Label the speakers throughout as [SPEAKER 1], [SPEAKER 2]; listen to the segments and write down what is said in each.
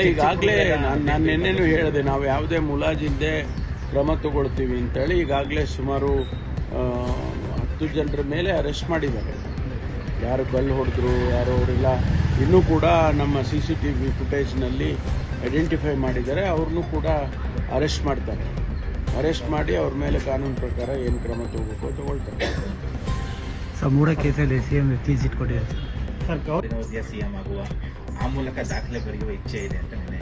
[SPEAKER 1] ಈಗಾಗಲೇ ನಾನು ನಿನ್ನೆನೂ ಹೇಳಿದೆ, ನಾವು ಯಾವುದೇ ಮುಲಾಜಿಲ್ಲದೆ ಕ್ರಮ ತಗೊಳ್ತೀವಿ ಅಂತೇಳಿ ಈಗಾಗಲೇ ಸುಮಾರು 10 ಜನರ ಮೇಲೆ ಅರೆಸ್ಟ್ ಮಾಡಿದ್ದಾರೆ. ಯಾರು ಕಲ್ಲು ಹೊಡೆದ್ರು, ಯಾರು ಅವರೆಲ್ಲ ಇನ್ನೂ ಕೂಡ ನಮ್ಮ CCTV ಫುಟೇಜ್ನಲ್ಲಿ ಐಡೆಂಟಿಫೈ ಮಾಡಿದ್ದಾರೆ. ಅವ್ರನ್ನೂ ಕೂಡ ಅರೆಸ್ಟ್ ಮಾಡ್ತಾರೆ. ಅರೆಸ್ಟ್ ಮಾಡಿ ಅವ್ರ ಮೇಲೆ ಕಾನೂನು ಪ್ರಕಾರ ಏನು ಕ್ರಮ ತಗೋಬೇಕು ತಗೊಳ್ತಾರೆ.
[SPEAKER 2] ಸರ್, 3 ಕೇಸಲ್ಲಿ CM ಕ್ಲೀನ್ ಚಿಟ್ ಕೊಟ್ಟಿದ್ದಾರೆ ಸರ್.
[SPEAKER 3] ಅವಧಿಯ CM ಆಗುವ ಆ ಮೂಲಕ ದಾಖಲೆ ಬರೆಯುವ ಇಚ್ಛೆ ಇದೆ ಅಂತ ನಿನ್ನೆ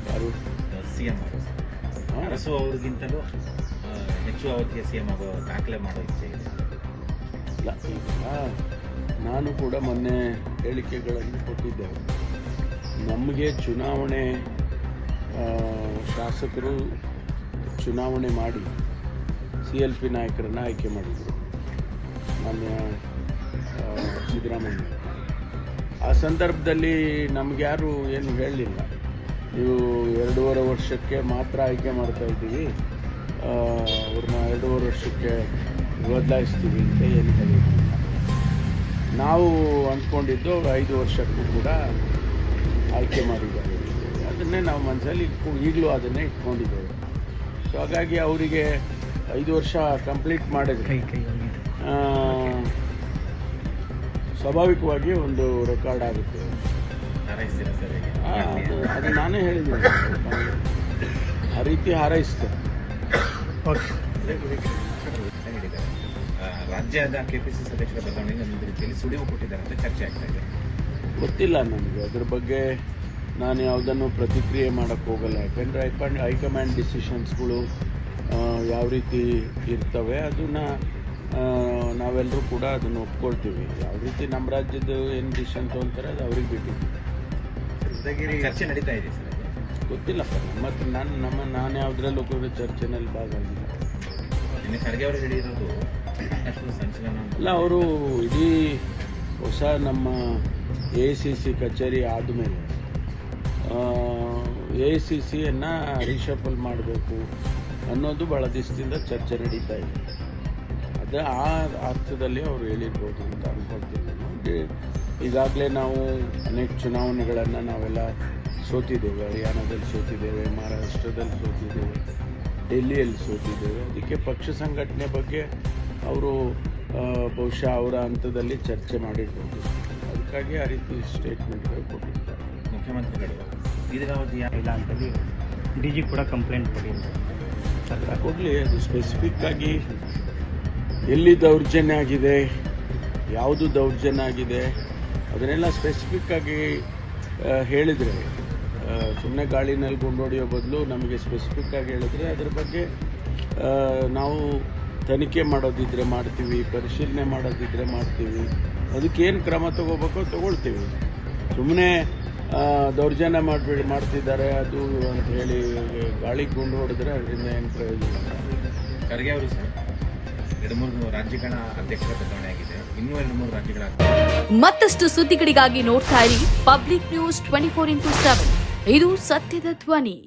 [SPEAKER 1] ಯಾರು
[SPEAKER 3] CM ಅರಸು ಅವ್ರಿಗಿಂತಲೂ ಹೆಚ್ಚು ಅವಧಿಯ CM ಆಗುವ ದಾಖಲೆ ಮಾಡೋ ಇಚ್ಛೆ ಇದೆ.
[SPEAKER 1] ಇಲ್ಲ, ಈಗ ನಾನು ಕೂಡ ಮೊನ್ನೆ ಹೇಳಿಕೆಗಳನ್ನು ಕೊಟ್ಟಿದ್ದೇವೆ. ನಮಗೆ ಚುನಾವಣೆ ಶಾಸಕರು ಚುನಾವಣೆ ಮಾಡಿ CLP ನಾಯಕರನ್ನು ಆಯ್ಕೆ ಮಾಡಿದರು, ಮಾನ್ಯ ಸಿದ್ದರಾಮಯ್ಯ. ಆ ಸಂದರ್ಭದಲ್ಲಿ ನಮ್ಗೆ ಯಾರು ಏನು ಹೇಳಲಿಲ್ಲ, ನೀವು 2.5 ವರ್ಷಕ್ಕೆ ಮಾತ್ರ ಆಯ್ಕೆ ಮಾಡ್ತಾ ಇದ್ದೀವಿ, ಅವ್ರನ್ನ 2.5 ವರ್ಷಕ್ಕೆ ಬದಲಾಯಿಸ್ತೀವಿ ಅಂತ ಏನು ಹೇಳಿಲ್ಲ. ನಾವು ಅಂದ್ಕೊಂಡಿದ್ದು 5 ವರ್ಷಕ್ಕೂ ಕೂಡ ಆಯ್ಕೆ ಮಾಡಿದ್ದಾರೆ. ಅದನ್ನೇ ನಾವು ಮನಸ್ಸಲ್ಲಿ ಈಗಲೂ ಅದನ್ನೇ ಇಟ್ಕೊಂಡಿದ್ದೇವೆ. ಸೊ ಹಾಗಾಗಿ ಅವರಿಗೆ 5 ವರ್ಷ ಕಂಪ್ಲೀಟ್ ಮಾಡಿದ್ರೆ ಸ್ವಾಭಾವಿಕವಾಗಿ ಒಂದು ರೆಕಾರ್ಡ್ ಆಗುತ್ತೆ. ಅದು ನಾನೇ ಹೇಳಿದ್ದೀನಿ, ಆ ರೀತಿ ಹಾರೈಸ್ತೇನೆ.
[SPEAKER 3] ರಾಜ್ಯದ KPCC ಸದಸ್ಯರ ಬದಲಾವಣೆಗೆ ಒಂದು ರೀತಿಯಲ್ಲಿ ಸುಳಿವು ಕೊಟ್ಟಿದ್ದಾರೆ ಅಂತ ಚರ್ಚೆ ಆಗ್ತಾ ಇದೆ.
[SPEAKER 1] ಗೊತ್ತಿಲ್ಲ ನನಗೆ ಅದ್ರ ಬಗ್ಗೆ, ನಾನು ಯಾವುದನ್ನು ಪ್ರತಿಕ್ರಿಯೆ ಮಾಡೋಕ್ಕೆ ಹೋಗಲ್ಲ. ಯಾಕೆಂದರೆ ಹೈಕಮಾಂಡ್ ಡಿಸಿಷನ್ಸ್ಗಳು ಯಾವ ರೀತಿ ಇರ್ತವೆ ಅದನ್ನು ನಾವೆಲ್ಲರೂ ಕೂಡ ಅದನ್ನು ಒಪ್ಕೊಳ್ತೀವಿ. ಯಾವ ರೀತಿ ನಮ್ಮ ರಾಜ್ಯದ ಏನು ಡಿಸಿಷನ್ ತೊಗೊಂತಾರೆ ಅದು ಅವ್ರಿಗೆ ಬಿಟ್ಟಿದ್ದೀವಿ.
[SPEAKER 3] ಚರ್ಚೆ ನಡೀತಾ ಇದೆ ಸರ್,
[SPEAKER 1] ಗೊತ್ತಿಲ್ಲಪ್ಪ. ನಾನು ಯಾವುದ್ರಲ್ಲೂ ಕೂಡ ಚರ್ಚೆನಲ್ಲಿ ಭಾಗವಹಿಸಿಲ್ಲ.
[SPEAKER 3] ನಿನ್ನೆ ಖರ್ಗೆ ಅವರು ಹೇಳಿರೋದು ಸಂಚಲನ
[SPEAKER 1] ಅಲ್ಲ, ಅವರು ಇಡೀ ಹೊಸ ನಮ್ಮ AICC ಕಚೇರಿ ಆದಮೇಲೆ AICCಯನ್ನು ರೀಶಫಲ್ ಮಾಡಬೇಕು ಅನ್ನೋದು ಭಾಳ ದಿವಸದಿಂದ ಚರ್ಚೆ ನಡೀತಾ ಇದೆ. ಅದು ಆ ಅರ್ಥದಲ್ಲಿ ಅವರು ಹೇಳಿರ್ಬೋದು ಅಂತ ಅಂದ್ಕೊಳ್ತೀನಿ. ಈಗಾಗಲೇ ನಾವು ಅನೇಕ ಚುನಾವಣೆಗಳನ್ನು ನಾವೆಲ್ಲ ಸೋತಿದ್ದೇವೆ. ಹರಿಯಾಣದಲ್ಲಿ ಸೋತಿದ್ದೇವೆ, ಮಹಾರಾಷ್ಟ್ರದಲ್ಲಿ ಸೋತಿದ್ದೇವೆ, ಡೆಲ್ಲಿಯಲ್ಲಿ ಸೋತಿದ್ದೇವೆ. ಅದಕ್ಕೆ ಪಕ್ಷ ಸಂಘಟನೆ ಬಗ್ಗೆ ಅವರು ಬಹುಶಃ ಅವರ ಹಂತದಲ್ಲಿ ಚರ್ಚೆ ಮಾಡಿರ್ಬೋದು. ಅದಕ್ಕಾಗಿ ಆ ರೀತಿ ಸ್ಟೇಟ್ಮೆಂಟ್ಗಳು ಕೊಟ್ಟಿದ್ದಾರೆ.
[SPEAKER 3] ಮುಖ್ಯಮಂತ್ರಿಗಳು ದೀರ್ಘಾವಧಿಯ
[SPEAKER 2] ಇಲ್ಲ ಅಂತೇಳಿ DG ಕೂಡ ಕಂಪ್ಲೇಂಟ್ ಕೊಟ್ಟಿದ್ದಾರೆ.
[SPEAKER 1] ಕೊಡಲಿ, ಅದು ಸ್ಪೆಸಿಫಿಕ್ ಆಗಿ ಎಲ್ಲಿ ದೌರ್ಜನ್ಯ ಆಗಿದೆ, ಯಾವುದು ದೌರ್ಜನ್ಯ ಆಗಿದೆ ಅದನ್ನೆಲ್ಲ ಸ್ಪೆಸಿಫಿಕ್ ಆಗಿ ಹೇಳಿದರೆ, ಸುಮ್ಮನೆ ಗಾಳಿನಲ್ಲಿ ಗುಂಡೊಡೆಯೋ ಬದಲು ನಮಗೆ ಸ್ಪೆಸಿಫಿಕ್ ಆಗಿ ಹೇಳಿದ್ರೆ ಅದ್ರ ಬಗ್ಗೆ ನಾವು ತನಿಖೆ ಮಾಡೋದಿದ್ರೆ ಮಾಡ್ತೀವಿ, ಪರಿಶೀಲನೆ ಮಾಡೋದಿದ್ರೆ ಮಾಡ್ತೀವಿ. ಅದಕ್ಕೇನು ಕ್ರಮ ತಗೋಬೇಕೋ ತಗೊಳ್ತೀವಿ. ಸುಮ್ಮನೆ ದೌರ್ಜನ್ಯ ಮಾಡ್ತಿದ್ದಾರೆ ಅದು ಅಂತ ಹೇಳಿ ಗಾಳಿಗೆ ಗುಂಡು ಹೊಡೆದ್ರೆ ಅದರಿಂದ ಏನು ಪ್ರಯೋಜನ ಇಲ್ಲ.
[SPEAKER 3] ಖರ್ಗೆ ಅವರು ಸರ್ 2-3 ರಾಜ್ಯಗಳ ಅಧ್ಯಕ್ಷರ ಬದಲಾವಣೆ ಆಗಿದೆ, ಇನ್ನೂ 2-3 ರಾಜ್ಯಗಳ.
[SPEAKER 4] ಮತ್ತಷ್ಟು ಸುದ್ದಿಗಳಿಗಾಗಿ ನೋಡ್ತಾ ಇರಿ ಪಬ್ಲಿಕ್ ನ್ಯೂಸ್ 24x7. ಇದು ಸತ್ಯದ ಧ್ವನಿ.